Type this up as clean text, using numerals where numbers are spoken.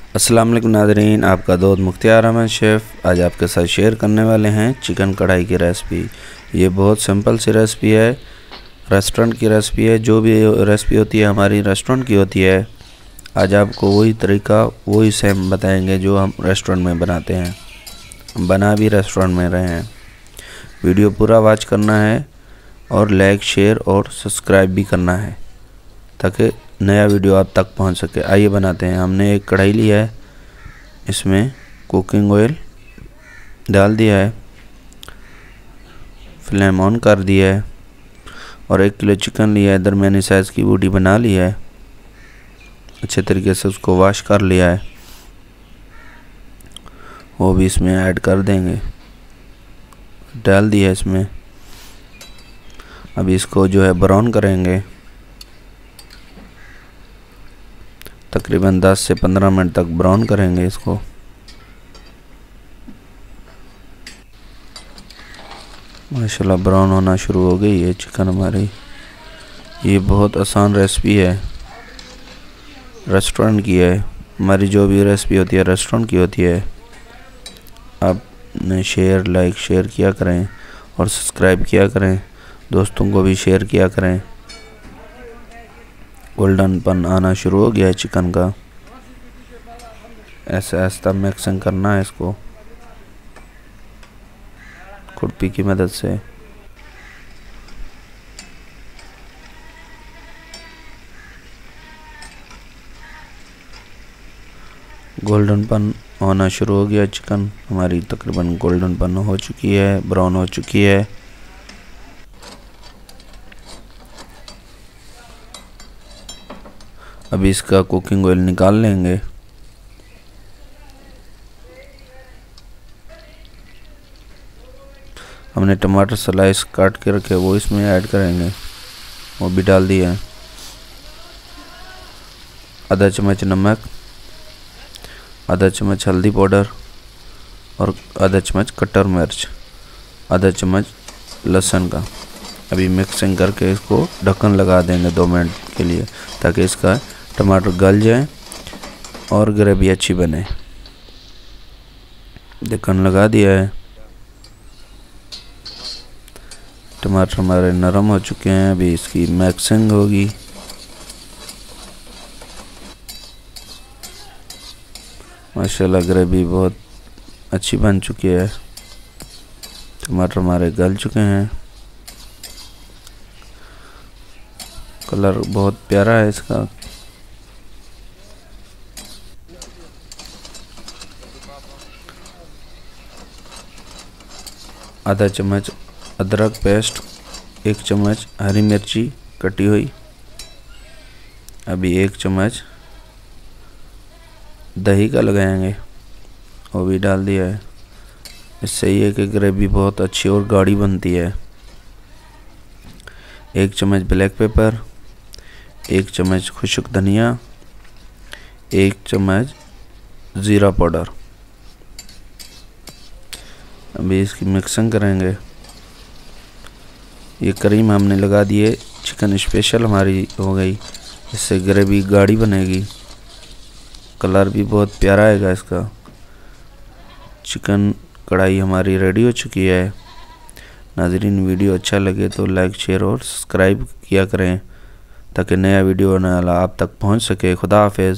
अस्सलाम वालेकुम नाज़रीन, आपका दोस्त मुख्तियार अहमद शेफ़ आज आपके साथ शेयर करने वाले हैं चिकन कढ़ाई की रेसिपी। ये बहुत सिंपल सी रेसिपी है, रेस्टोरेंट की रेसिपी है। जो भी रेसिपी होती है हमारी रेस्टोरेंट की होती है। आज आपको वही तरीका वही सेम बताएंगे जो हम रेस्टोरेंट में बनाते हैं, हम बना भी रेस्टोरेंट में रहे हैं। वीडियो पूरा वॉच करना है और लाइक शेयर और सब्सक्राइब भी करना है ताकि नया वीडियो आप तक पहुंच सके। आइए बनाते हैं। हमने एक कढ़ाई लिया है, इसमें कुकिंग ऑयल डाल दिया है, फ्लेम ऑन कर दिया है और 1 किलो चिकन लिया है। दरमियानी साइज़ की बॉडी बना लिया है, अच्छे तरीके से उसको वॉश कर लिया है, वो भी इसमें ऐड कर देंगे। डाल दिया इसमें। अभी इसको जो है ब्राउन करेंगे, तकरीबन 10 से 15 मिनट तक ब्राउन करेंगे इसको। माशाल्लाह ब्राउन होना शुरू हो गई है चिकन हमारी। ये बहुत आसान रेसिपी है, रेस्टोरेंट की है। हमारी जो भी रेसिपी होती है रेस्टोरेंट की होती है। आपने लाइक शेयर किया करें और सब्सक्राइब किया करें, दोस्तों को भी शेयर किया करें। गोल्डन पन आना शुरू हो गया है चिकन का। ऐसे ऐसा मिक्सिंग करना है इसको खुरपी की मदद से। गोल्डन पन होना शुरू हो गया चिकन हमारी, तकरीबन गोल्डन पन हो चुकी है, ब्राउन हो चुकी है। अभी इसका कुकिंग ऑयल निकाल लेंगे। हमने टमाटर स्लाइस काट के रखे वो इसमें ऐड करेंगे, वो भी डाल दिया। आधा चम्मच नमक, आधा चम्मच हल्दी पाउडर और आधा चम्मच कटर मिर्च, आधा चम्मच लहसुन का। अभी मिक्सिंग करके इसको ढक्कन लगा देंगे 2 मिनट के लिए ताकि इसका टमाटर गल जाए और ग्रेवी अच्छी बने। ढक्कन लगा दिया है। टमाटर हमारे नरम हो चुके हैं, अभी इसकी मिक्सिंग होगी। माशाल्लाह ग्रेवी बहुत अच्छी बन चुकी है, टमाटर हमारे गल चुके हैं। कलर बहुत प्यारा है इसका। आधा चम्मच अदरक पेस्ट, 1 चम्मच हरी मिर्ची कटी हुई, अभी 1 चम्मच दही का लगाएंगे, वो भी डाल दिया है। इससे ये कि ग्रेवी बहुत अच्छी और गाढ़ी बनती है। 1 चम्मच ब्लैक पेपर, 1 चम्मच खुश्क धनिया, 1 चम्मच ज़ीरा पाउडर। अभी इसकी मिक्सिंग करेंगे। ये क्रीम हमने लगा दी है, चिकन स्पेशल हमारी हो गई, इससे ग्रेवी गाढ़ी बनेगी। कलर भी बहुत प्यारा आएगा इसका। चिकन कढ़ाई हमारी रेडी हो चुकी है। नाज़रीन वीडियो अच्छा लगे तो लाइक शेयर और सब्सक्राइब किया करें ताकि नया वीडियो आप तक पहुंच सके। खुदा हाफिज़।